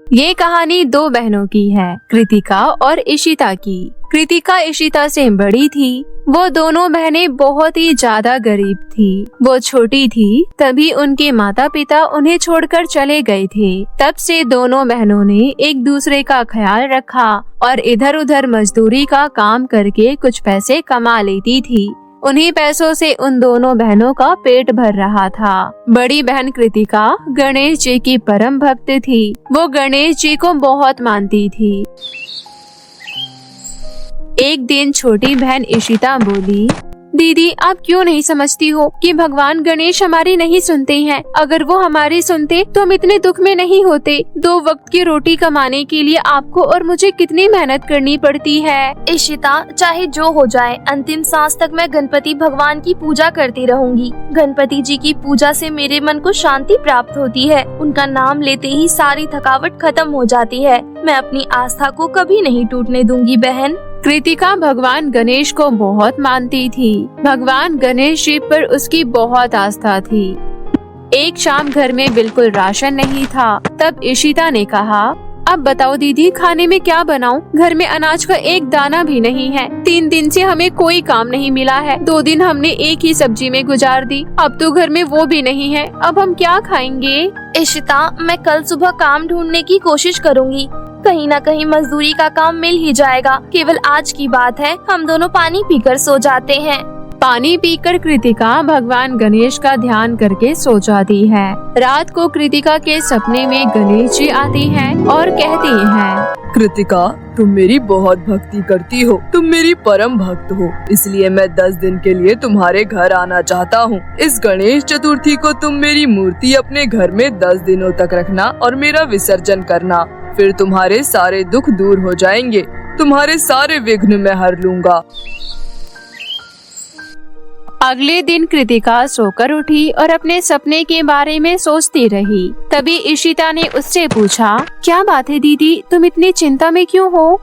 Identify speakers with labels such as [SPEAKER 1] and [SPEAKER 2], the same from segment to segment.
[SPEAKER 1] ये कहानी दो बहनों की है, कृतिका और इशिता की। कृतिका इशिता से बड़ी थी। वो दोनों बहनें बहुत ही ज्यादा गरीब थी। वो छोटी थी तभी उनके माता पिता उन्हें छोड़कर चले गए थे। तब से दोनों बहनों ने एक दूसरे का ख्याल रखा और इधर उधर मजदूरी का काम करके कुछ पैसे कमा लेती थी। उन्हीं पैसों से उन दोनों बहनों का पेट भर रहा था। बड़ी बहन कृतिका गणेश जी की परम भक्त थी। वो गणेश जी को बहुत मानती थी। एक दिन छोटी बहन इशिता बोली, दीदी आप क्यों नहीं समझती हो कि भगवान गणेश हमारी नहीं सुनते हैं। अगर वो हमारी सुनते तो हम इतने दुख में नहीं होते। 2 वक्त की रोटी कमाने के लिए आपको और मुझे कितनी मेहनत करनी पड़ती है।
[SPEAKER 2] इशिता, चाहे जो हो जाए, अंतिम सांस तक मैं गणपति भगवान की पूजा करती रहूंगी। गणपति जी की पूजा से मेरे मन को शांति प्राप्त होती है। उनका नाम लेते ही सारी थकावट खत्म हो जाती है। मैं अपनी आस्था को कभी नहीं टूटने दूंगी बहन।
[SPEAKER 1] कृतिका भगवान गणेश को बहुत मानती थी। भगवान गणेश जी पर उसकी बहुत आस्था थी। एक शाम घर में बिल्कुल राशन नहीं था। तब इशिता ने कहा, अब बताओ दीदी खाने में क्या बनाऊं? घर में अनाज का एक दाना भी नहीं है। 3 दिन से हमें कोई काम नहीं मिला है। 2 दिन हमने एक ही सब्जी में गुजार दी। अब तो घर में वो भी नहीं है। अब हम क्या खाएंगे?
[SPEAKER 2] इशिता, मैं कल सुबह काम ढूंढने की कोशिश करूंगी। कहीं न कहीं मजदूरी का काम मिल ही जाएगा। केवल आज की बात है, हम दोनों पानी पीकर सो जाते हैं।
[SPEAKER 1] पानी पीकर कृतिका भगवान गणेश का ध्यान करके सो जाती है। रात को कृतिका के सपने में गणेश जी आती हैं और कहती हैं,
[SPEAKER 3] कृतिका तुम मेरी बहुत भक्ति करती हो। तुम मेरी परम भक्त हो, इसलिए मैं 10 दिन के लिए तुम्हारे घर आना चाहता हूँ। इस गणेश चतुर्थी को तुम मेरी मूर्ति अपने घर में 10 दिनों तक रखना और मेरा विसर्जन करना। फिर तुम्हारे सारे दुख दूर हो जाएंगे। तुम्हारे सारे विघ्न मैं हर लूंगा।
[SPEAKER 1] अगले दिन कृतिका सोकर उठी और अपने सपने के बारे में सोचती रही। तभी इशिता ने उससे पूछा, क्या बात है दीदी, तुम इतनी चिंता में क्यों हो?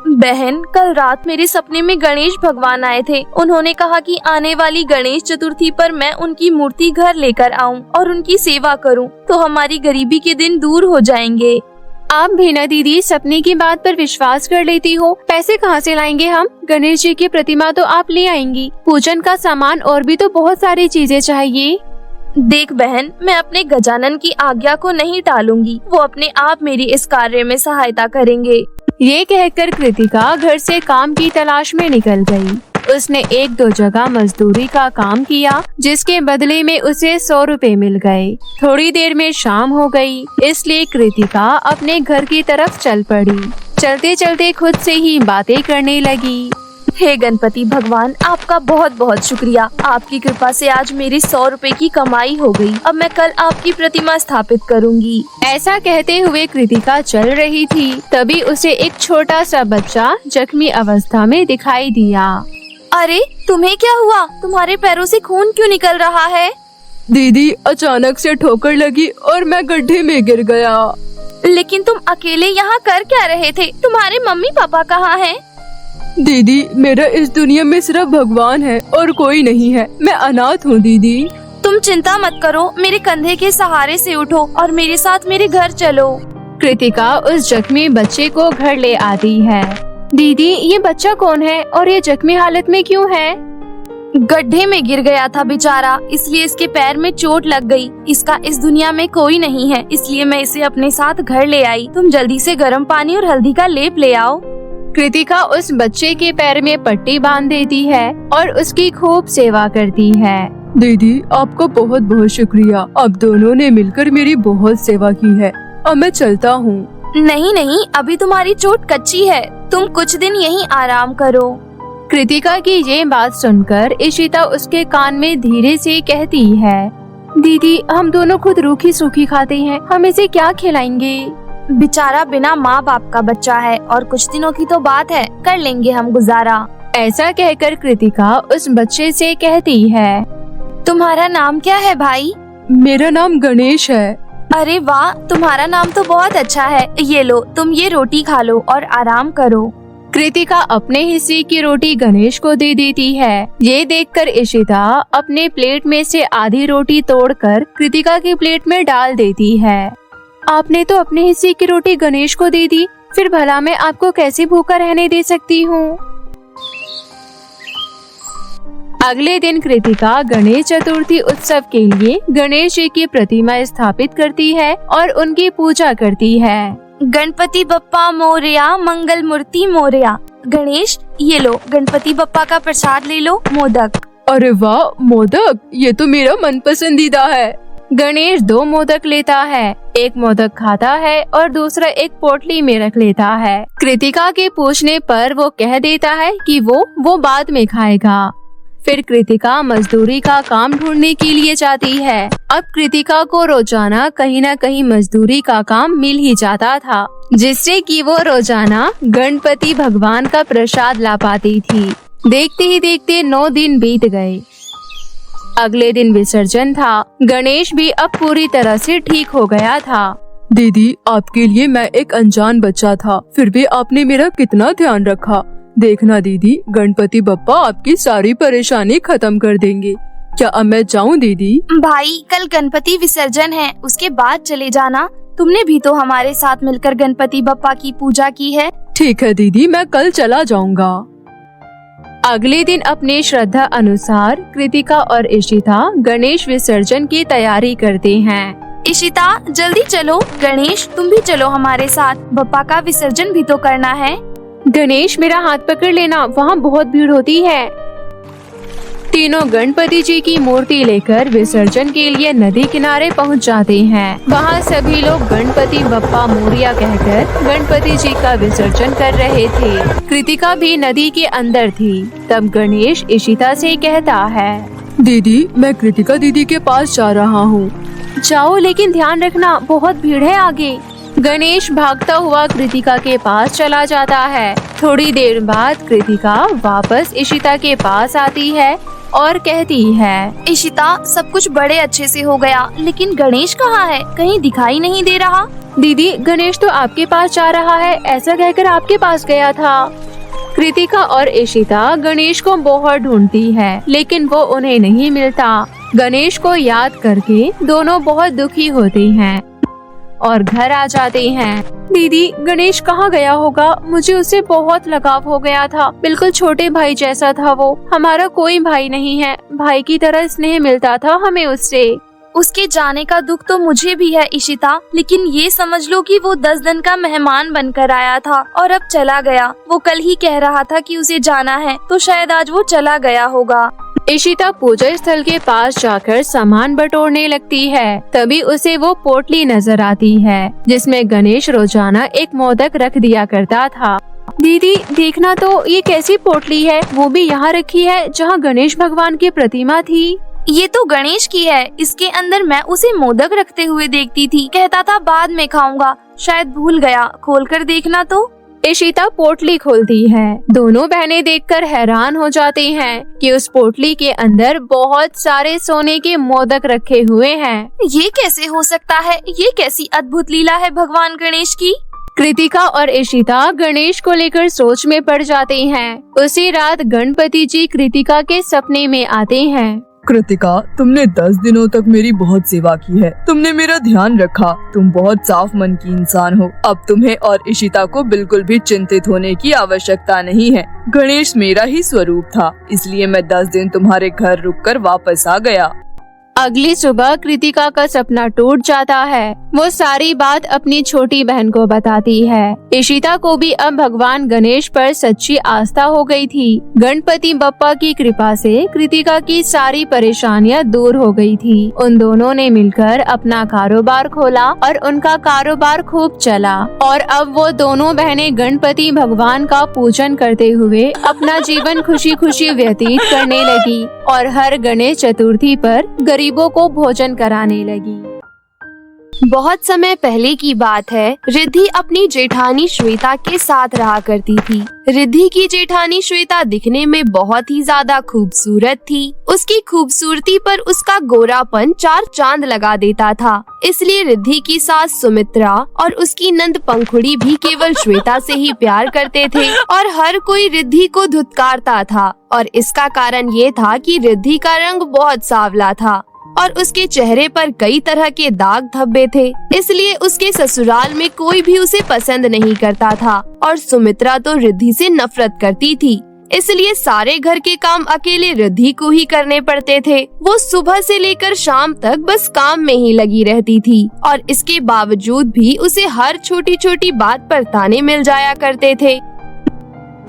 [SPEAKER 2] बहन, कल रात मेरे सपने में गणेश भगवान आए थे। उन्होंने कहा कि आने वाली गणेश चतुर्थी पर मैं उनकी मूर्ति घर लेकर आऊं और उनकी सेवा करूं, तो हमारी गरीबी के दिन दूर हो जाएंगे।
[SPEAKER 1] आप भी ना दीदी सपने की बात पर विश्वास कर लेती हो। पैसे कहाँ से लाएंगे हम? गणेश जी की प्रतिमा तो आप ले आएंगी। पूजन का सामान और भी तो बहुत सारी चीजें चाहिए।
[SPEAKER 2] देख बहन, मैं अपने गजानन की आज्ञा को नहीं टालूंगी। वो अपने आप मेरी इस कार्य में सहायता करेंगे।
[SPEAKER 1] ये कहकर कृतिका घर से काम की तलाश में निकल गई। उसने 1-2 जगह मजदूरी का काम किया, जिसके बदले में उसे 100 रुपए मिल गए। थोड़ी देर में शाम हो गई, इसलिए कृतिका अपने घर की तरफ चल पड़ी। चलते चलते खुद से ही बातें करने लगी।
[SPEAKER 2] हे गणपति भगवान, आपका बहुत बहुत शुक्रिया। आपकी कृपा से आज मेरी 100 रुपए की कमाई हो गई। अब मैं कल आपकी प्रतिमा स्थापित करूंगी।
[SPEAKER 1] ऐसा कहते हुए कृतिका चल रही थी। तभी उसे एक छोटा सा बच्चा जख्मी अवस्था में दिखाई दिया।
[SPEAKER 2] अरे, तुम्हें क्या हुआ? तुम्हारे पैरों से खून क्यों निकल रहा है?
[SPEAKER 3] दीदी, अचानक से ठोकर लगी और मैं गड्ढे में गिर गया।
[SPEAKER 2] लेकिन तुम अकेले यहाँ कर क्या रहे थे? तुम्हारे मम्मी पापा कहाँ हैं?
[SPEAKER 3] दीदी, मेरा इस दुनिया में सिर्फ भगवान है और कोई नहीं है। मैं अनाथ हूँ दीदी।
[SPEAKER 2] तुम चिंता मत करो, मेरे कंधे के सहारे से उठो और मेरे साथ मेरे घर चलो।
[SPEAKER 1] कृतिका उस जख्मी बच्चे को घर ले आती है। दीदी, ये बच्चा कौन है और ये जख्मी हालत में क्यों है?
[SPEAKER 2] गड्ढे में गिर गया था बेचारा, इसलिए इसके पैर में चोट लग गई। इसका इस दुनिया में कोई नहीं है, इसलिए मैं इसे अपने साथ घर ले आई। तुम जल्दी से गर्म पानी और हल्दी का लेप ले आओ।
[SPEAKER 1] कृतिका उस बच्चे के पैर में पट्टी बांध देती है और उसकी खूब सेवा करती है।
[SPEAKER 3] दीदी, आपका बहुत बहुत शुक्रिया। आप दोनों ने मिलकर मेरी बहुत सेवा की है। अब मैं चलता हूँ।
[SPEAKER 2] नहीं नहीं, अभी तुम्हारी चोट कच्ची है। तुम कुछ दिन यहीं आराम करो।
[SPEAKER 1] कृतिका की ये बात सुनकर इशिता उसके कान में धीरे से कहती है, दीदी हम दोनों खुद रूखी सूखी खाते हैं, हम इसे क्या खिलाएंगे?
[SPEAKER 2] बेचारा बिना माँ बाप का बच्चा है और कुछ दिनों की तो बात है, कर लेंगे हम गुजारा।
[SPEAKER 1] ऐसा कहकर कृतिका उस बच्चे से कहती है,
[SPEAKER 2] तुम्हारा नाम क्या है भाई?
[SPEAKER 3] मेरा नाम गणेश है।
[SPEAKER 2] अरे वाह, तुम्हारा नाम तो बहुत अच्छा है। ये लो, तुम ये रोटी खा लो और आराम करो।
[SPEAKER 1] कृतिका अपने हिस्से की रोटी गणेश को दे देती है। ये देखकर इशिता अपने प्लेट में से आधी रोटी तोड़कर कृतिका की प्लेट में डाल देती है। आपने तो अपने हिस्से की रोटी गणेश को दे दी, फिर भला मैं आपको कैसे भूखा रहने दे सकती हूँ। अगले दिन कृतिका गणेश चतुर्थी उत्सव के लिए गणेश जी की प्रतिमा स्थापित करती है और उनकी पूजा करती है।
[SPEAKER 2] गणपति बप्पा मोरया, मंगल मूर्ति मोरया। गणेश, ये लो गणपति बप्पा का प्रसाद ले लो, मोदक।
[SPEAKER 3] अरे वाह, मोदक, ये तो मेरा मन पसंदीदा है।
[SPEAKER 1] गणेश 2 मोदक लेता है, एक मोदक खाता है और दूसरा एक पोटली में रख लेता है। कृतिका के पूछने पर वो कह देता है कि वो बाद में खाएगा। फिर कृतिका मजदूरी का काम ढूंढने के लिए जाती है। अब कृतिका को रोजाना कहीं न कहीं मजदूरी का काम मिल ही जाता था, जिससे कि वो रोजाना गणपति भगवान का प्रसाद ला पाती थी। देखते ही देखते 9 दिन बीत गए। अगले दिन विसर्जन था। गणेश भी अब पूरी तरह से ठीक हो गया था।
[SPEAKER 3] दीदी, आपके लिए मैं एक अनजान बच्चा था, फिर भी आपने मेरा कितना ध्यान रखा। देखना दीदी, गणपति बप्पा आपकी सारी परेशानी खत्म कर देंगे। क्या अब मैं जाऊँ दीदी?
[SPEAKER 2] भाई, कल गणपति विसर्जन है, उसके बाद चले जाना। तुमने भी तो हमारे साथ मिलकर गणपति बप्पा की पूजा की है।
[SPEAKER 3] ठीक है दीदी, मैं कल चला जाऊँगा।
[SPEAKER 1] अगले दिन अपने श्रद्धा अनुसार कृतिका और इशिता गणेश विसर्जन की तैयारी करते हैं।
[SPEAKER 2] इशिता, जल्दी चलो। गणेश, तुम भी चलो हमारे साथ, बप्पा का विसर्जन भी तो करना है।
[SPEAKER 1] गणेश, मेरा हाथ पकड़ लेना, वहाँ बहुत भीड़ होती है। तीनों गणपति जी की मूर्ति लेकर विसर्जन के लिए नदी किनारे पहुँच जाते हैं। वहाँ सभी लोग गणपति बप्पा मोरिया कहकर गणपति जी का विसर्जन कर रहे थे। कृतिका भी नदी के अंदर थी। तब गणेश इशिता से कहता है,
[SPEAKER 3] दीदी, मैं कृतिका दीदी के पास जा रहा हूँ।
[SPEAKER 1] जाओ, लेकिन ध्यान रखना, बहुत भीड़ है आगे। गणेश भागता हुआ कृतिका के पास चला जाता है। थोड़ी देर बाद कृतिका वापस इशिता के पास आती है और कहती है,
[SPEAKER 2] इशिता, सब कुछ बड़े अच्छे से हो गया, लेकिन गणेश कहाँ है? कहीं दिखाई नहीं दे रहा।
[SPEAKER 1] दीदी, गणेश तो आपके पास जा रहा है, ऐसा कहकर आपके पास गया था। कृतिका और इशिता गणेश को बहुत ढूंढती है, लेकिन वो उन्हें नहीं मिलता। गणेश को याद करके दोनों बहुत दुखी होते हैं और घर आ जाते हैं। दीदी, गणेश कहाँ गया होगा? मुझे उससे बहुत लगाव हो गया था, बिल्कुल छोटे भाई जैसा था वो। हमारा कोई भाई नहीं है, भाई की तरह स्नेह मिलता था हमें उससे।
[SPEAKER 2] उसके जाने का दुख तो मुझे भी है इशिता, लेकिन ये समझ लो कि वो 10 दिन का मेहमान बनकर आया था और अब चला गया। वो कल ही कह रहा था कि उसे जाना है, तो शायद आज वो चला गया होगा।
[SPEAKER 1] इशिता पूजा स्थल के पास जाकर सामान बटोरने लगती है। तभी उसे वो पोटली नजर आती है, जिसमें गणेश रोजाना एक मोदक रख दिया करता था। दीदी, देखना तो, ये कैसी पोटली है? वो भी यहाँ रखी है जहाँ गणेश भगवान की प्रतिमा थी।
[SPEAKER 2] ये तो गणेश की है। इसके अंदर मैं उसे मोदक रखते हुए देखती थी, कहता था बाद में खाऊंगा, शायद भूल गया। खोलकर देखना तो।
[SPEAKER 1] इशिता पोटली खोलती है। दोनों बहनें देखकर हैरान हो जाती हैं कि उस पोटली के अंदर बहुत सारे सोने के मोदक रखे हुए हैं।
[SPEAKER 2] ये कैसे हो सकता है? ये कैसी अद्भुत लीला है भगवान गणेश की।
[SPEAKER 1] कृतिका और इशिता गणेश को लेकर सोच में पड़ जाते हैं। उसी रात गणपति जी कृतिका के सपने में आते हैं।
[SPEAKER 3] कृतिका, तुमने 10 दिनों तक मेरी बहुत सेवा की है। तुमने मेरा ध्यान रखा। तुम बहुत साफ मन की इंसान हो। अब तुम्हें और इशिता को बिल्कुल भी चिंतित होने की आवश्यकता नहीं है। गणेश मेरा ही स्वरूप था, इसलिए मैं 10 दिन तुम्हारे घर रुककर वापस आ गया।
[SPEAKER 1] अगली सुबह कृतिका का सपना टूट जाता है। वो सारी बात अपनी छोटी बहन को बताती है। इशिता को भी अब भगवान गणेश पर सच्ची आस्था हो गई थी। गणपति बप्पा की कृपा से कृतिका की सारी परेशानियां दूर हो गई थी। उन दोनों ने मिलकर अपना कारोबार खोला और उनका कारोबार खूब चला। और अब वो दोनों बहनें गणपति भगवान का पूजन करते हुए अपना जीवन खुशी खुशी व्यतीत करने लगी और हर गणेश चतुर्थी पर गरीबों को भोजन कराने लगी।
[SPEAKER 2] बहुत समय पहले की बात है। रिद्धि अपनी जेठानी श्वेता के साथ रहा करती थी। रिद्धि की जेठानी श्वेता दिखने में बहुत ही ज्यादा खूबसूरत थी। उसकी खूबसूरती पर उसका गोरापन 4 चांद लगा देता था। इसलिए रिद्धि की सास सुमित्रा और उसकी नंद पंखुड़ी भी केवल श्वेता से ही प्यार करते थे और हर कोई रिद्धि को धुतकारता था। और इसका कारण ये था कि रिद्धि का रंग बहुत सांवला था। और उसके चेहरे पर कई तरह के दाग धब्बे थे, इसलिए उसके ससुराल में कोई भी उसे पसंद नहीं करता था और सुमित्रा तो रिद्धि से नफरत करती थी, इसलिए सारे घर के काम अकेले रिद्धि को ही करने पड़ते थे। वो सुबह से लेकर शाम तक बस काम में ही लगी रहती थी और इसके बावजूद भी उसे हर छोटी छोटी बात पर ताने मिल जाया करते थे।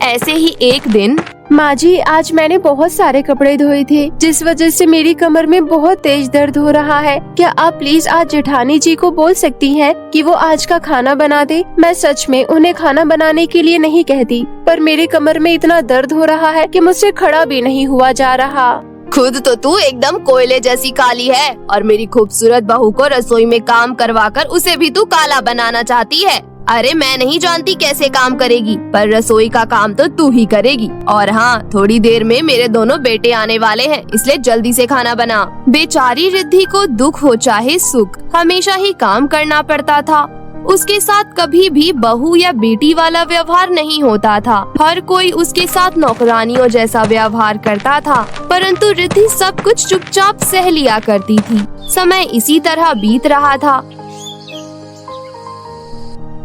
[SPEAKER 2] ऐसे ही एक दिन,
[SPEAKER 1] माँ जी, आज मैंने बहुत सारे कपड़े धोए थे, जिस वजह से मेरी कमर में बहुत तेज दर्द हो रहा है। क्या आप प्लीज आज जेठानी जी को बोल सकती हैं कि वो आज का खाना बना दे? मैं सच में उन्हें खाना बनाने के लिए नहीं कहती, पर मेरी कमर में इतना दर्द हो रहा है कि मुझसे खड़ा भी नहीं हुआ जा रहा।
[SPEAKER 2] खुद तो तू एकदम कोयले जैसी काली है और मेरी खूबसूरत बहू को रसोई में काम करवाकर उसे भी तू काला बनाना चाहती है। अरे मैं नहीं जानती कैसे काम करेगी, पर रसोई का काम तो तू ही करेगी। और हाँ, थोड़ी देर में मेरे दोनों बेटे आने वाले हैं, इसलिए जल्दी से खाना बना। बेचारी रिद्धि को दुख हो चाहे सुख, हमेशा ही काम करना पड़ता था। उसके साथ कभी भी बहू या बेटी वाला व्यवहार नहीं होता था। हर कोई उसके साथ नौकरानियों जैसा व्यवहार करता था, परंतु रिद्धि सब कुछ चुपचाप सह लिया करती थी। समय इसी तरह बीत रहा था।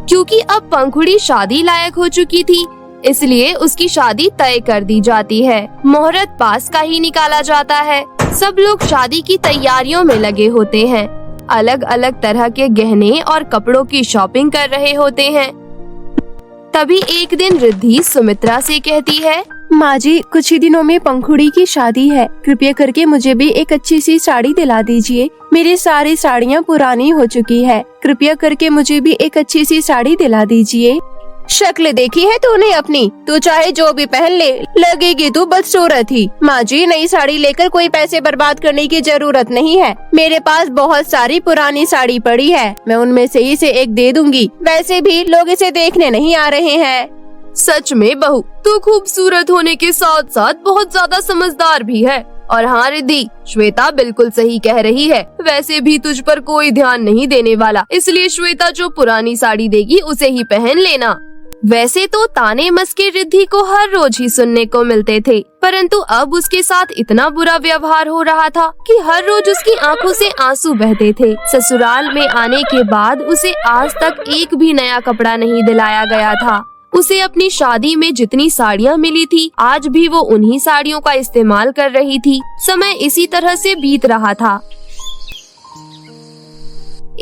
[SPEAKER 2] क्योंकि अब पंखुड़ी शादी लायक हो चुकी थी, इसलिए उसकी शादी तय कर दी जाती है। मुहूर्त पास का ही निकाला जाता है। सब लोग शादी की तैयारियों में लगे होते हैं, अलग अलग तरह के गहने और कपड़ों की शॉपिंग कर रहे होते हैं। तभी एक दिन रिद्धि सुमित्रा से कहती है,
[SPEAKER 1] माँ जी, कुछ ही दिनों में पंखुड़ी की शादी है, कृपया करके मुझे भी एक अच्छी सी साड़ी दिला दीजिए। मेरी सारी साड़ियाँ पुरानी हो चुकी है, कृपया करके मुझे भी एक अच्छी सी साड़ी दिला दीजिए। शक्ल देखी है तूने अपनी? तू चाहे जो भी पहन ले, लगेगी तू बदसूरत ही। माँ जी, नई साड़ी लेकर कोई पैसे बर्बाद करने की जरूरत नहीं है। मेरे पास बहुत सारी पुरानी साड़ी पड़ी है, मैं उनमें से ही से एक दे दूंगी। वैसे भी लोग इसे देखने नहीं आ रहे हैं।
[SPEAKER 2] सच में बहू, तू खूबसूरत होने के साथ साथ बहुत ज्यादा समझदार भी है। और हाँ रिद्धि, श्वेता बिल्कुल सही कह रही है। वैसे भी तुझ पर कोई ध्यान नहीं देने वाला, इसलिए श्वेता जो पुरानी साड़ी देगी उसे ही पहन लेना। वैसे तो ताने मस्के रिद्धि को हर रोज ही सुनने को मिलते थे, परंतु अब उसके साथ इतना बुरा व्यवहार हो रहा था कि हर रोज उसकी आंखों से आंसू बहते थे। ससुराल में आने के बाद उसे आज तक एक भी नया कपड़ा नहीं दिलाया गया था। उसे अपनी शादी में जितनी साड़ियाँ मिली थी, आज भी वो उन्हीं साड़ियों का इस्तेमाल कर रही थी। समय इसी तरह से बीत रहा था।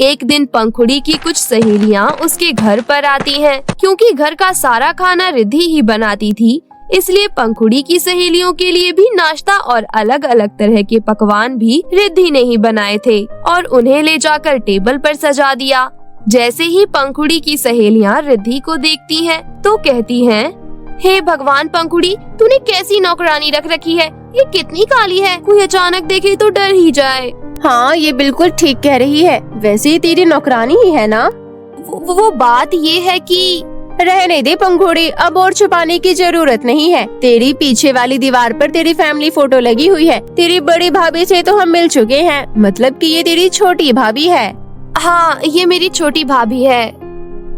[SPEAKER 2] एक दिन पंखुड़ी की कुछ सहेलियाँ उसके घर पर आती हैं। क्योंकि घर का सारा खाना रिद्धि ही बनाती थी, इसलिए पंखुड़ी की सहेलियों के लिए भी नाश्ता और अलग अलग तरह के पकवान भी रिद्धि ने ही बनाए थे और उन्हें ले जाकर टेबल पर सजा दिया। जैसे ही पंखुड़ी की सहेलियाँ रिद्धि को देखती हैं, तो कहती हैं, हे भगवान पंखुड़ी, तूने कैसी नौकरानी रख रखी है? ये कितनी काली है, कोई अचानक देखे तो डर ही जाए।
[SPEAKER 1] हाँ, ये बिल्कुल ठीक कह रही है। वैसे ही तेरी नौकरानी ही है ना?
[SPEAKER 2] वो बात ये है कि
[SPEAKER 1] रहने दे पंखुड़ी, अब और छुपाने की जरूरत नहीं है। तेरी पीछे वाली दीवार पर तेरी फैमिली फोटो लगी हुई है। तेरी बड़ी भाभी से तो हम मिल चुके हैं, मतलब कि ये तेरी छोटी भाभी है।
[SPEAKER 2] हाँ, ये मेरी छोटी भाभी है।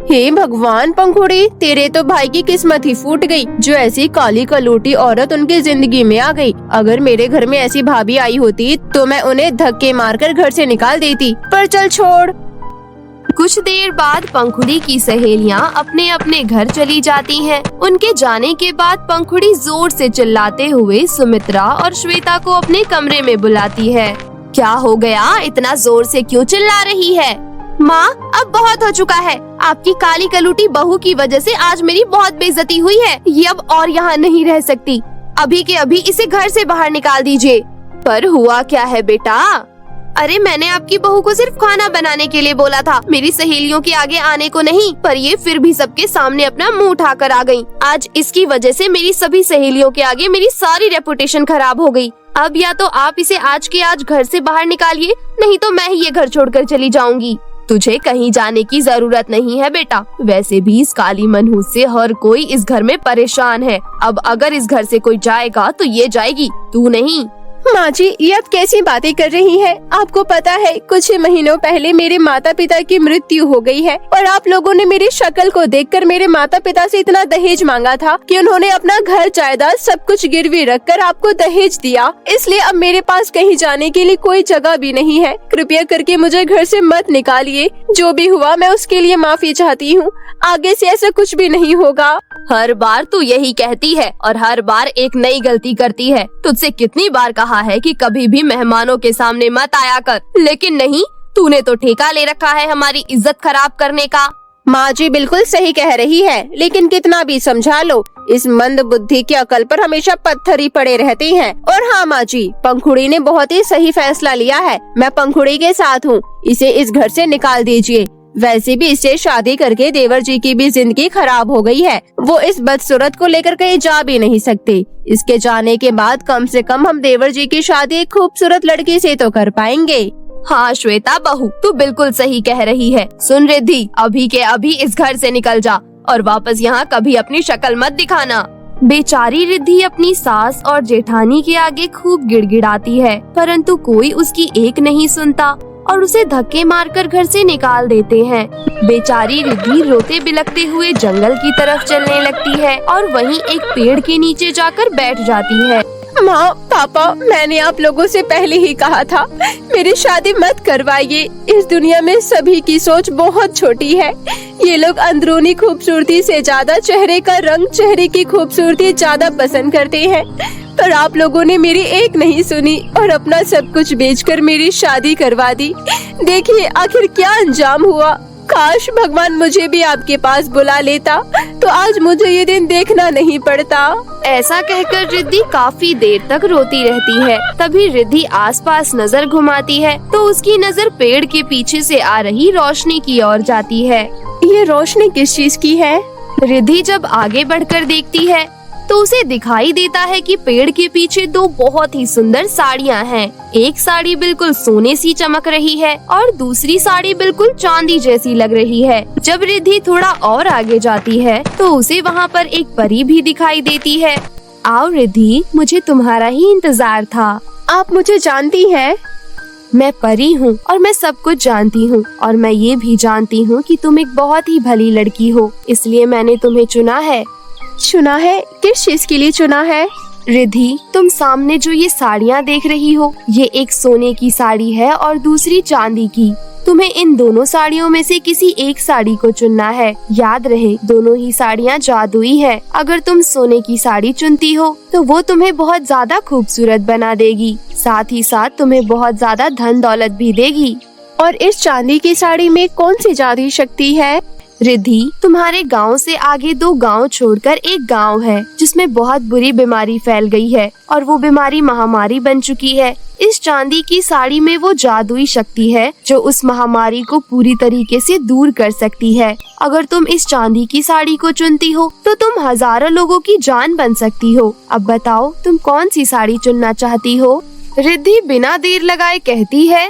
[SPEAKER 1] हे भगवान पंखुड़ी, तेरे तो भाई की किस्मत ही फूट गई, जो ऐसी काली कलूटी औरत उनकी जिंदगी में आ गई। अगर मेरे घर में ऐसी भाभी आई होती तो मैं उन्हें धक्के मारकर घर से निकाल देती, पर चल छोड़।
[SPEAKER 2] कुछ देर बाद पंखुड़ी की सहेलियाँ अपने अपने घर चली जाती हैं। उनके जाने के बाद पंखुड़ी जोर से चिल्लाते हुए सुमित्रा और श्वेता को अपने कमरे में बुलाती है। क्या हो गया, इतना जोर से क्यों चिल्ला रही है? माँ, अब बहुत हो चुका है। आपकी काली कलूटी बहू की वजह से आज मेरी बहुत बेइज्जती हुई है। ये अब और यहाँ नहीं रह सकती। अभी के अभी इसे घर से बाहर निकाल दीजिए। पर हुआ क्या है बेटा? अरे मैंने आपकी बहू को सिर्फ खाना बनाने के लिए बोला था, मेरी सहेलियों के आगे आने को नहीं। पर ये फिर भी सबके सामने अपना मुंह उठाकर आ गई। आज इसकी वजह से मेरी सभी सहेलियों के आगे मेरी सारी रेपुटेशन खराब हो गई। अब या तो आप इसे आज के आज घर से बाहर निकालिए, नहीं तो मैं ही ये घर छोड़कर चली जाऊंगी। तुझे कहीं जाने की जरूरत नहीं है बेटा। वैसे भी इस काली मनहूस से हर कोई इस घर में परेशान है। अब अगर इस घर से कोई जाएगा तो ये जाएगी, तू नहीं।
[SPEAKER 1] माँ जी, ये आप कैसी बातें कर रही हैं? आपको पता है कुछ ही महीनों पहले मेरे माता पिता की मृत्यु हो गई है और आप लोगों ने मेरी शक्ल को देखकर मेरे माता पिता से इतना दहेज मांगा था कि उन्होंने अपना घर जायदाद सब कुछ गिरवी रखकर आपको दहेज दिया। इसलिए अब मेरे पास कहीं जाने के लिए कोई जगह भी नहीं है। कृपया करके मुझे घर से मत निकालिए। जो भी हुआ मैं उसके लिए माफी चाहती हूँ। आगे से ऐसा कुछ भी नहीं होगा।
[SPEAKER 2] हर बार तू यही कहती है और हर बार एक नई गलती करती है। तुझसे कितनी बार कहा है कि कभी भी मेहमानों के सामने मत आया कर, लेकिन नहीं, तूने तो ठेका ले रखा है हमारी इज्जत खराब करने का।
[SPEAKER 1] माँ जी बिल्कुल सही कह रही है, लेकिन कितना भी समझा लो, इस मंद बुद्धि की अकल पर हमेशा पत्थर ही पड़े रहते हैं। और हाँ माँ जी, पंखुड़ी ने बहुत ही सही फैसला लिया है। मैं पंखुड़ी के साथ हूँ। इसे इस घर से निकाल दीजिए। वैसे भी इससे शादी करके देवर जी की भी जिंदगी खराब हो गई है। वो इस बदसूरत को लेकर कहीं जा भी नहीं सकते। इसके जाने के बाद कम से कम हम देवर जी की शादी एक खूबसूरत लड़की से तो कर पाएंगे।
[SPEAKER 2] हाँ श्वेता बहू, तू बिल्कुल सही कह रही है। सुन रिद्धि, अभी के अभी इस घर से निकल जा और वापस यहाँ कभी अपनी शक्ल मत दिखाना। बेचारी रिद्धि अपनी सास और जेठानी के आगे खूब गिड़गिड़ाती है, परंतु कोई उसकी एक नहीं सुनता और उसे धक्के मारकर घर से निकाल देते हैं। बेचारी रिद्धि रोते बिलखते हुए जंगल की तरफ चलने लगती है और वहीं एक पेड़ के नीचे जाकर बैठ जाती है।
[SPEAKER 1] माँ पापा, मैंने आप लोगों से पहले ही कहा था मेरी शादी मत करवाइए। इस दुनिया में सभी की सोच बहुत छोटी है। ये लोग अंदरूनी खूबसूरती से ज्यादा चेहरे का रंग, चेहरे की खूबसूरती ज्यादा पसंद करते हैं। पर आप लोगों ने मेरी एक नहीं सुनी और अपना सब कुछ बेचकर मेरी शादी करवा दी। देखिए आखिर क्या अंजाम हुआ। काश भगवान मुझे भी आपके पास बुला लेता तो आज मुझे ये दिन देखना नहीं पड़ता।
[SPEAKER 2] ऐसा कहकर रिद्धि काफी देर तक रोती रहती है। तभी रिद्धि आसपास नजर घुमाती है तो उसकी नजर पेड़ के पीछे से आ रही रोशनी की ओर जाती है।
[SPEAKER 1] ये रोशनी किस चीज की है?
[SPEAKER 2] रिद्धि जब आगे बढ़कर देखती है तो उसे दिखाई देता है कि पेड़ के पीछे दो बहुत ही सुंदर साड़ियाँ हैं। एक साड़ी बिल्कुल सोने सी चमक रही है और दूसरी साड़ी बिल्कुल चांदी जैसी लग रही है। जब रिद्धि थोड़ा और आगे जाती है तो उसे वहाँ पर एक परी भी दिखाई देती है। आओ रिद्धि, मुझे तुम्हारा ही इंतजार था।
[SPEAKER 1] आप मुझे जानती हैं?
[SPEAKER 2] मैं परी हूँ और मैं सब कुछ जानती हूँ और मैं ये भी जानती हूँ कि तुम एक बहुत ही भली लड़की हो, इसलिए मैंने तुम्हें चुना है।
[SPEAKER 1] चुना है? किस चीज के लिए चुना है?
[SPEAKER 2] रिद्धि, तुम सामने जो ये साड़ियाँ देख रही हो, ये एक सोने की साड़ी है और दूसरी चांदी की। तुम्हें इन दोनों साड़ियों में से किसी एक साड़ी को चुनना है। याद रहे, दोनों ही साड़ियाँ जादुई है। अगर तुम सोने की साड़ी चुनती हो तो वो तुम्हें बहुत ज्यादा खूबसूरत बना देगी, साथ ही साथ तुम्हें बहुत ज्यादा धन दौलत भी देगी।
[SPEAKER 1] और इस चांदी की साड़ी में कौन सी जादुई शक्ति है?
[SPEAKER 2] रिद्धि, तुम्हारे गांव से आगे 2 गांव छोड़कर एक गांव है जिसमें बहुत बुरी बीमारी फैल गई है और वो बीमारी महामारी बन चुकी है। इस चांदी की साड़ी में वो जादुई शक्ति है जो उस महामारी को पूरी तरीके से दूर कर सकती है। अगर तुम इस चांदी की साड़ी को चुनती हो तो तुम हजारों लोगों की जान बन सकती हो। अब बताओ तुम कौन सी साड़ी चुनना चाहती हो? रिद्धि बिना देर लगाए कहती है,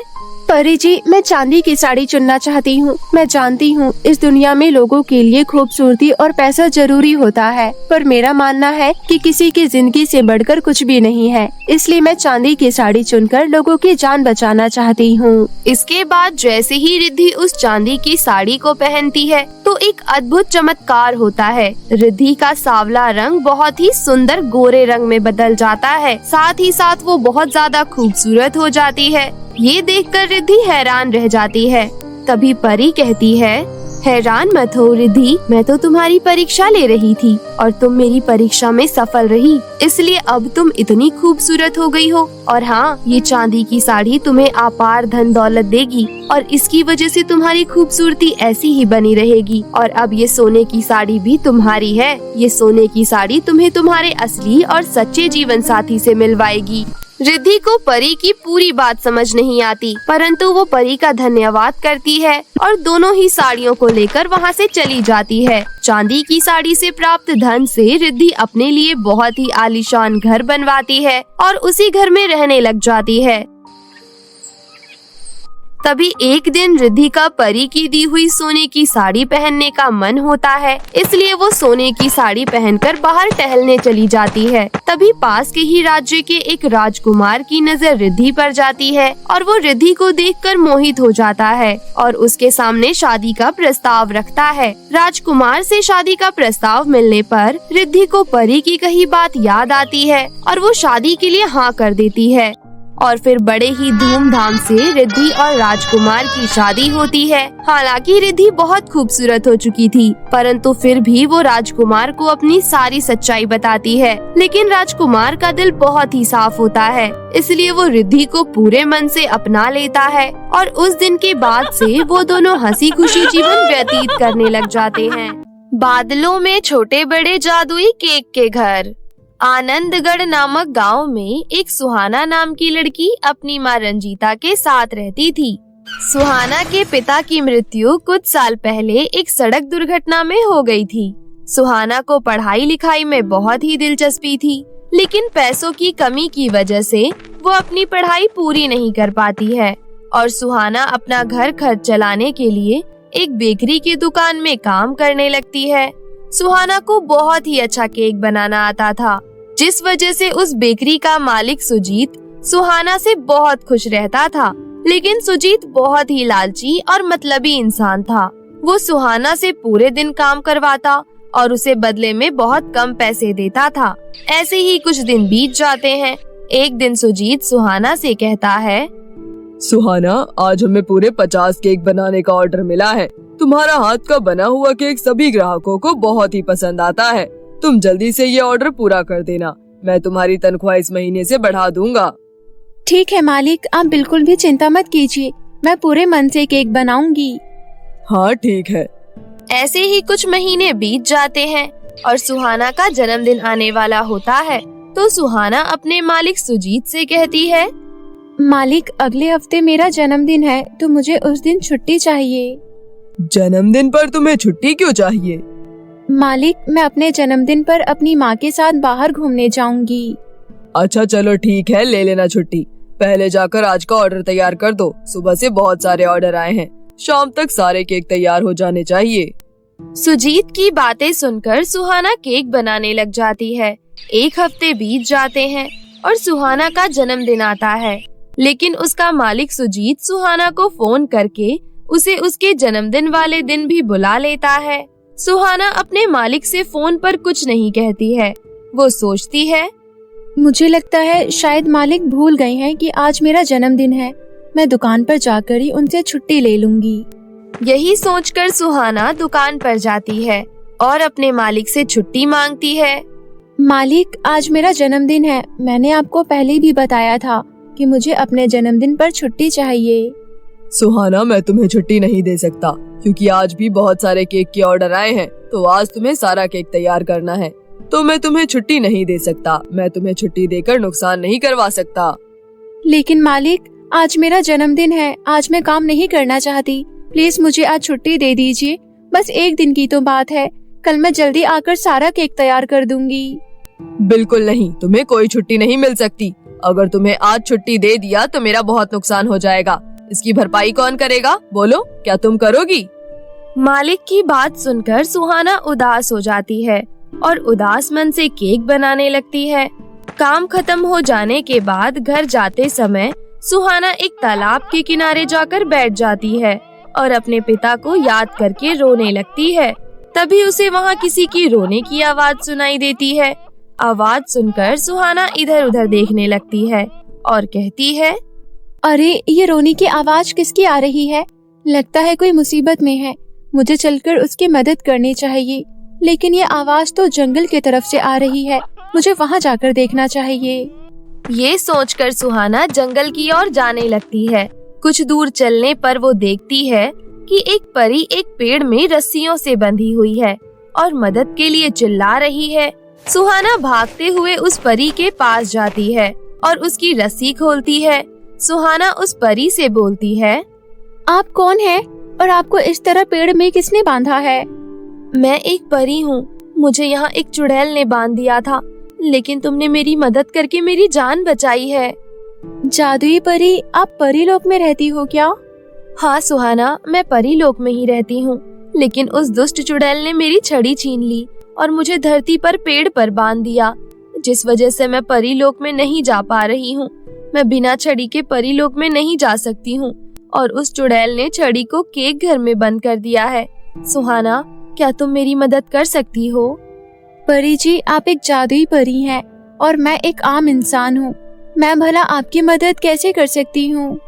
[SPEAKER 1] परी जी, मैं चांदी की साड़ी चुनना चाहती हूँ। मैं जानती हूँ इस दुनिया में लोगों के लिए खूबसूरती और पैसा जरूरी होता है, पर मेरा मानना है कि किसी की जिंदगी से बढ़कर कुछ भी नहीं है। इसलिए मैं चांदी की साड़ी चुनकर लोगों की जान बचाना चाहती हूँ।
[SPEAKER 2] इसके बाद जैसे ही रिद्धि उस चांदी की साड़ी को पहनती है तो एक अद्भुत चमत्कार होता है। रिद्धि का सांवला रंग बहुत ही सुंदर गोरे रंग में बदल जाता है, साथ ही साथ वो बहुत ज्यादा खूबसूरत हो जाती है। ये देखकर रिद्धि हैरान रह जाती है। तभी परी कहती है, हैरान मत हो रिद्धि, मैं तो तुम्हारी परीक्षा ले रही थी और तुम मेरी परीक्षा में सफल रही, इसलिए अब तुम इतनी खूबसूरत हो गई हो। और हाँ, ये चांदी की साड़ी तुम्हें अपार धन दौलत देगी और इसकी वजह से तुम्हारी खूबसूरती ऐसी ही बनी रहेगी। और अब ये सोने की साड़ी भी तुम्हारी है। ये सोने की साड़ी तुम्हें तुम्हारे असली और सच्चे जीवन साथी से मिलवाएगी। रिद्धि को परी की पूरी बात समझ नहीं आती, परंतु वो परी का धन्यवाद करती है और दोनों ही साड़ियों को लेकर वहाँ से चली जाती है। चांदी की साड़ी से प्राप्त धन से रिद्धि अपने लिए बहुत ही आलीशान घर बनवाती है और उसी घर में रहने लग जाती है। तभी एक दिन रिद्धि का परी की दी हुई सोने की साड़ी पहनने का मन होता है, इसलिए वो सोने की साड़ी पहनकर बाहर टहलने चली जाती है। तभी पास के ही राज्य के एक राजकुमार की नजर रिद्धि पर जाती है और वो रिद्धि को देखकर मोहित हो जाता है और उसके सामने शादी का प्रस्ताव रखता है। राजकुमार से शादी का प्रस्ताव मिलने पर रिद्धि को परी की कही बात याद आती है और वो शादी के लिए हाँ कर देती है और फिर बड़े ही धूमधाम से रिद्धि और राजकुमार की शादी होती है। हालांकि रिद्धि बहुत खूबसूरत हो चुकी थी, परंतु फिर भी वो राजकुमार को अपनी सारी सच्चाई बताती है। लेकिन राजकुमार का दिल बहुत ही साफ होता है, इसलिए वो रिद्धि को पूरे मन से अपना लेता है और उस दिन के बाद से वो दोनों हंसी खुशी जीवन व्यतीत करने लग जाते हैं। बादलों में छोटे बड़े जादुई केक के घर। आनंदगढ़ नामक गांव में एक सुहाना नाम की लड़की अपनी माँ रंजीता के साथ रहती थी। सुहाना के पिता की मृत्यु कुछ साल पहले एक सड़क दुर्घटना में हो गई थी। सुहाना को पढ़ाई लिखाई में बहुत ही दिलचस्पी थी, लेकिन पैसों की कमी की वजह से वो अपनी पढ़ाई पूरी नहीं कर पाती है और सुहाना अपना घर खर्च चलाने के लिए एक बेकरी की दुकान में काम करने लगती है। सुहाना को बहुत ही अच्छा केक बनाना आता था, जिस वजह से उस बेकरी का मालिक सुजीत सुहाना से बहुत खुश रहता था। लेकिन सुजीत बहुत ही लालची और मतलबी इंसान था। वो सुहाना से पूरे दिन काम करवाता और उसे बदले में बहुत कम पैसे देता था। ऐसे ही कुछ दिन बीत जाते हैं। एक दिन सुजीत सुहाना से कहता है,
[SPEAKER 3] सुहाना, आज हमें पूरे 50 केक बनाने का ऑर्डर मिला है। तुम्हारा हाथ का बना हुआ केक सभी ग्राहकों को बहुत ही पसंद आता है। तुम जल्दी से ये ऑर्डर पूरा कर देना। मैं तुम्हारी तनख्वाह इस महीने से बढ़ा दूंगा।
[SPEAKER 1] ठीक है मालिक, आप बिल्कुल भी चिंता मत कीजिए, मैं पूरे मन से केक बनाऊंगी।
[SPEAKER 3] हाँ ठीक है।
[SPEAKER 2] ऐसे ही कुछ महीने बीत जाते हैं और सुहाना का जन्मदिन आने वाला होता है। तो सुहाना अपने मालिक सुजीत से कहती है,
[SPEAKER 1] मालिक, अगले हफ्ते मेरा जन्मदिन है, तो मुझे उस दिन छुट्टी चाहिए।
[SPEAKER 3] जन्मदिन पर तुम्हें छुट्टी क्यों चाहिए?
[SPEAKER 1] मालिक, मैं अपने जन्मदिन पर अपनी माँ के साथ बाहर घूमने जाऊंगी।
[SPEAKER 3] अच्छा चलो ठीक है, ले लेना छुट्टी। पहले जाकर आज का ऑर्डर तैयार कर दो। सुबह से बहुत सारे ऑर्डर आए हैं, शाम तक सारे केक तैयार हो जाने चाहिए।
[SPEAKER 2] सुजीत की बातें सुनकर सुहाना केक बनाने लग जाती है। एक हफ्ते बीत जाते हैं और सुहाना का जन्मदिन आता है, लेकिन उसका मालिक सुजीत सुहाना को फोन करके उसे उसके जन्मदिन वाले दिन भी बुला लेता है। सुहाना अपने मालिक से फोन पर कुछ नहीं कहती है। वो सोचती है,
[SPEAKER 1] मुझे लगता है शायद मालिक भूल गए हैं कि आज मेरा जन्मदिन है। मैं दुकान पर जाकर ही उनसे छुट्टी ले लूंगी।
[SPEAKER 2] यही सोचकर सुहाना दुकान पर जाती है और अपने मालिक से छुट्टी मांगती है।
[SPEAKER 1] मालिक, आज मेरा जन्मदिन है। मैंने आपको पहले भी बताया था कि मुझे अपने जन्मदिन पर छुट्टी चाहिए।
[SPEAKER 3] सुहाना, मैं तुम्हें छुट्टी नहीं दे सकता क्योंकि आज भी बहुत सारे केक के ऑर्डर आए हैं, तो आज तुम्हें सारा केक तैयार करना है, तो मैं तुम्हें छुट्टी नहीं दे सकता। मैं तुम्हें छुट्टी देकर नुकसान नहीं करवा सकता।
[SPEAKER 1] लेकिन मालिक, आज मेरा जन्मदिन है, आज मैं काम नहीं करना चाहती। प्लीज मुझे आज छुट्टी दे दीजिए। बस एक दिन की तो बात है, कल मैं जल्दी आकर सारा केक तैयार कर दूंगी।
[SPEAKER 3] बिल्कुल नहीं, तुम्हें कोई छुट्टी नहीं मिल सकती। अगर तुम्हें आज छुट्टी दे दिया तो मेरा बहुत नुकसान हो जाएगा। इसकी भरपाई कौन करेगा? बोलो, क्या तुम करोगी?
[SPEAKER 2] मालिक की बात सुनकर सुहाना उदास हो जाती है और उदास मन से केक बनाने लगती है। काम खत्म हो जाने के बाद घर जाते समय सुहाना एक तालाब के किनारे जाकर बैठ जाती है और अपने पिता को याद करके रोने लगती है। तभी उसे वहाँ किसी की रोने की आवाज सुनाई देती है। आवाज सुनकर सुहाना इधर उधर देखने लगती है और कहती है,
[SPEAKER 1] अरे, ये रोने की आवाज किसकी आ रही है? लगता है कोई मुसीबत में है। मुझे चलकर उसकी मदद करनी चाहिए। लेकिन ये आवाज तो जंगल की तरफ से आ रही है। मुझे वहाँ जाकर देखना चाहिए।
[SPEAKER 2] ये सोचकर सुहाना जंगल की ओर जाने लगती है। कुछ दूर चलने पर वो देखती है कि एक परी एक पेड़ में रस्सियों से बंधी हुई है और मदद के लिए चिल्ला रही है। सुहाना भागते हुए उस परी के पास जाती है और उसकी रस्सी खोलती है। सुहाना उस परी से बोलती है,
[SPEAKER 1] आप कौन है और आपको इस तरह पेड़ में किसने बांधा है?
[SPEAKER 2] मैं एक परी हूँ। मुझे यहाँ एक चुड़ैल ने बांध दिया था, लेकिन तुमने मेरी मदद करके मेरी जान बचाई है।
[SPEAKER 1] जादुई परी, आप परी लोक में रहती हो क्या?
[SPEAKER 2] हाँ सुहाना, मैं परी लोक में ही रहती हूँ, लेकिन उस दुष्ट चुड़ैल ने मेरी छड़ी छीन ली और मुझे धरती पर पेड़ पर बांध दिया, जिस वजह से मैं परी लोक में नहीं जा पा रही हूँ। मैं बिना छड़ी के परी लोक में नहीं जा सकती हूँ और उस चुड़ैल ने छड़ी को केक घर में बंद कर दिया है। सुहाना, क्या तुम मेरी मदद कर सकती हो?
[SPEAKER 1] परी जी, आप एक जादुई परी हैं और मैं एक आम इंसान हूँ। मैं भला आपकी मदद कैसे कर सकती हूँ?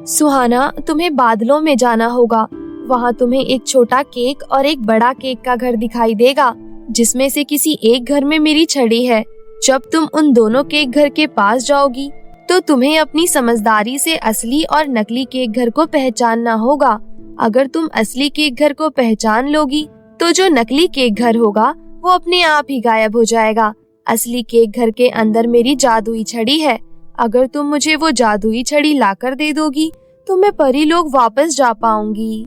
[SPEAKER 2] सुहाना, तुम्हें बादलों में जाना होगा। वहाँ तुम्हें एक छोटा केक और एक बड़ा केक का घर दिखाई देगा, जिसमें से किसी एक घर में मेरी छड़ी है। जब तुम उन दोनों केक घर के पास जाओगी तो तुम्हें अपनी समझदारी से असली और नकली केक घर को पहचानना होगा। अगर तुम असली केक घर को पहचान लोगी तो जो नकली केक घर होगा वो अपने आप ही गायब हो जाएगा। असली केक घर के अंदर मेरी जादुई छड़ी है। अगर तुम मुझे वो जादुई छड़ी लाकर दे दोगी तो मैं परी लोग वापस जा पाऊंगी।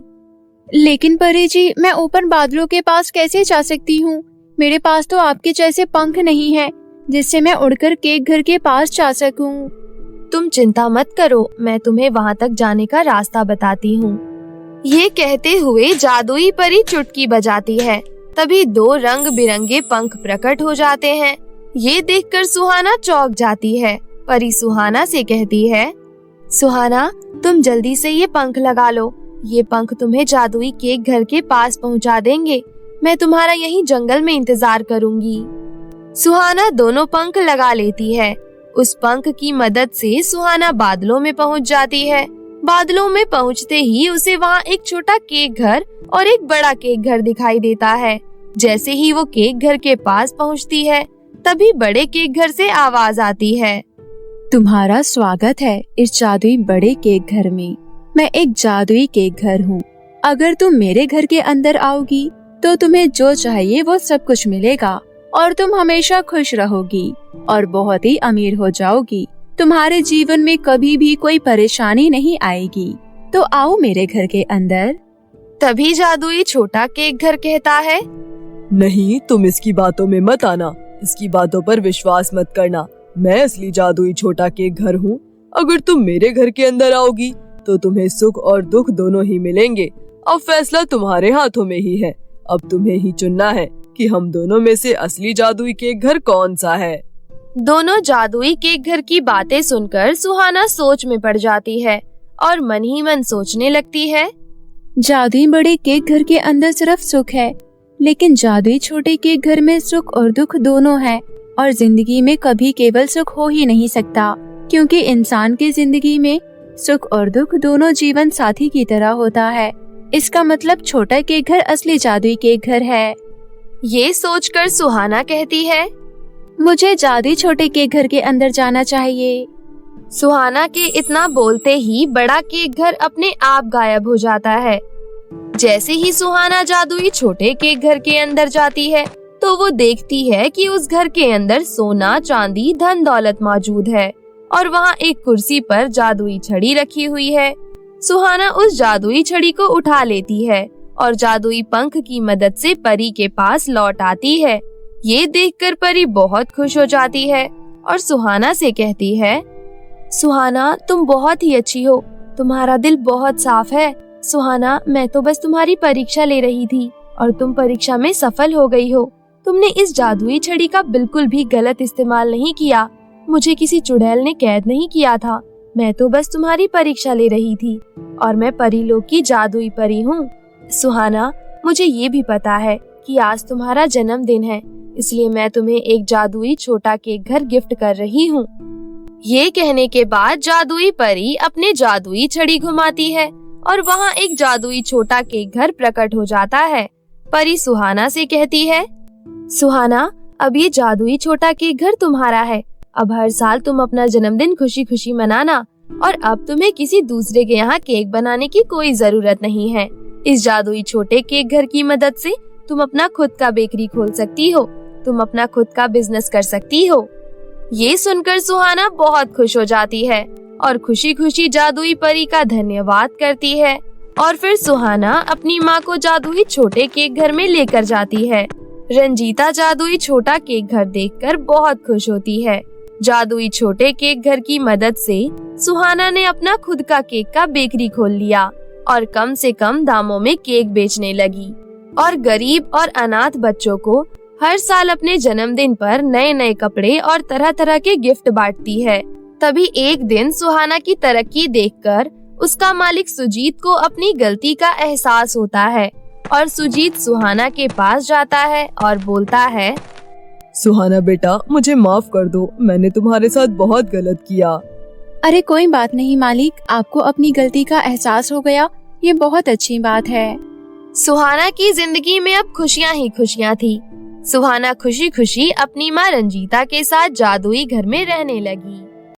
[SPEAKER 1] लेकिन परी जी, मैं ऊपर बादलों के पास कैसे जा सकती हूँ? मेरे पास तो आपके जैसे पंख नहीं है जिससे मैं उड़कर केक घर के पास जा सकूं।
[SPEAKER 2] तुम चिंता मत करो, मैं तुम्हें वहाँ तक जाने का रास्ता बताती हूँ। ये कहते हुए जादुई परी चुटकी बजाती है। तभी दो रंग बिरंगे पंख प्रकट हो जाते हैं। ये देखकर सुहाना चौंक जाती है। परी सुहाना से कहती है, सुहाना, तुम जल्दी से ये पंख लगा लो। ये पंख तुम्हें जादुई केक घर के पास पहुंचा देंगे। मैं तुम्हारा यहीं जंगल में इंतजार करूंगी। सुहाना दोनों पंख लगा लेती है। उस पंख की मदद से सुहाना बादलों में पहुंच जाती है। बादलों में पहुंचते ही उसे वहां एक छोटा केक घर और एक बड़ा केक घर दिखाई देता है। जैसे ही वो केक घर के पास पहुंचती है, तभी बड़े केक घर से आवाज आती है,
[SPEAKER 1] तुम्हारा स्वागत है इस जादुई बड़े केक घर में। मैं एक जादुई केक घर हूँ। अगर तुम मेरे घर के अंदर आओगी तो तुम्हें जो चाहिए वो सब कुछ मिलेगा और तुम हमेशा खुश रहोगी और बहुत ही अमीर हो जाओगी। तुम्हारे जीवन में कभी भी कोई परेशानी नहीं आएगी। तो आओ मेरे घर के अंदर।
[SPEAKER 2] तभी जादुई छोटा केक घर कहता है,
[SPEAKER 3] नहीं, तुम इसकी बातों में मत आना। इसकी बातों पर विश्वास मत करना। मैं असली जादुई छोटा केक घर हूँ। अगर तुम मेरे घर के अंदर आओगी तो तुम्हें सुख और दुख दोनों ही मिलेंगे। अब फैसला तुम्हारे हाथों में ही है। अब तुम्हें ही चुनना है कि हम दोनों में से असली जादुई केक घर कौन सा है।
[SPEAKER 2] दोनों जादुई केक घर की बातें सुनकर सुहाना सोच में पड़ जाती है और मन ही मन सोचने लगती है,
[SPEAKER 1] जादुई बड़े केक घर के अंदर सिर्फ सुख है, लेकिन जादुई छोटे केक घर में सुख और दुख दोनों है। और जिंदगी में कभी केवल सुख हो ही नहीं सकता, क्योंकि इंसान की जिंदगी में सुख और दुख दोनों जीवन साथी की तरह होता है। इसका मतलब छोटा केक घर असली जादुई केक घर है।
[SPEAKER 2] ये सोचकर सुहाना कहती है,
[SPEAKER 1] मुझे जादुई छोटे केक घर के अंदर जाना चाहिए।
[SPEAKER 2] सुहाना के इतना बोलते ही बड़ा केक घर अपने आप गायब हो जाता है। जैसे ही सुहाना जादुई छोटे केक घर के अंदर जाती है तो वो देखती है कि उस घर के अंदर सोना, चांदी, धन दौलत मौजूद है और वहाँ एक कुर्सी पर जादुई छड़ी रखी हुई है। सुहाना उस जादुई छड़ी को उठा लेती है और जादुई पंख की मदद से परी के पास लौट आती है। ये देखकर परी बहुत खुश हो जाती है और सुहाना से कहती है, सुहाना, तुम बहुत ही अच्छी हो। तुम्हारा दिल बहुत साफ है। सुहाना, मैं तो बस तुम्हारी परीक्षा ले रही थी और तुम परीक्षा में सफल हो गई हो। तुमने इस जादुई छड़ी का बिल्कुल भी गलत इस्तेमाल नहीं किया। मुझे किसी चुड़ैल ने कैद नहीं किया था। मैं तो बस तुम्हारी परीक्षा ले रही थी और मैं परी लोक की जादुई परी हूँ। सुहाना, मुझे ये भी पता है कि आज तुम्हारा जन्मदिन है, इसलिए मैं तुम्हें एक जादुई छोटा केक घर गिफ्ट कर रही हूँ। ये कहने के बाद जादुई परी अपने जादुई छड़ी घुमाती है और वहाँ एक जादुई छोटा केक घर प्रकट हो जाता है। परी सुहाना से कहती है, सुहाना, अब ये जादुई छोटा केक घर तुम्हारा है। अब हर साल तुम अपना जन्मदिन खुशी खुशी मनाना और अब तुम्हें किसी दूसरे के यहाँ केक बनाने की कोई जरूरत नहीं है। इस जादुई छोटे केक घर की मदद से तुम अपना खुद का बेकरी खोल सकती हो। तुम अपना खुद का बिजनेस कर सकती हो। ये सुनकर सुहाना बहुत खुश हो जाती है और खुशी खुशी जादुई परी का धन्यवाद करती है और फिर सुहाना अपनी माँ को जादुई छोटे केक घर में लेकर जाती है। रंजीता जादुई छोटा केक घर देखकर बहुत खुश होती है। जादुई छोटे केक घर की मदद से सुहाना ने अपना खुद का केक का बेकरी खोल लिया। और कम से कम दामों में केक बेचने लगी और गरीब और अनाथ बच्चों को हर साल अपने जन्मदिन पर नए नए कपड़े और तरह तरह के गिफ्ट बांटती है। तभी एक दिन सुहाना की तरक्की देखकर उसका मालिक सुजीत को अपनी गलती का एहसास होता है और सुजीत सुहाना के पास जाता है और बोलता है,
[SPEAKER 3] सुहाना बेटा, मुझे माफ कर दो, मैंने तुम्हारे साथ बहुत गलत किया।
[SPEAKER 1] अरे कोई बात नहीं मालिक, आपको अपनी गलती का एहसास हो गया, ये बहुत अच्छी बात है।
[SPEAKER 2] सुहाना की जिंदगी में अब खुशियाँ ही खुशियाँ थी। सुहाना खुशी खुशी अपनी माँ रंजीता के साथ जादुई घर में रहने लगी।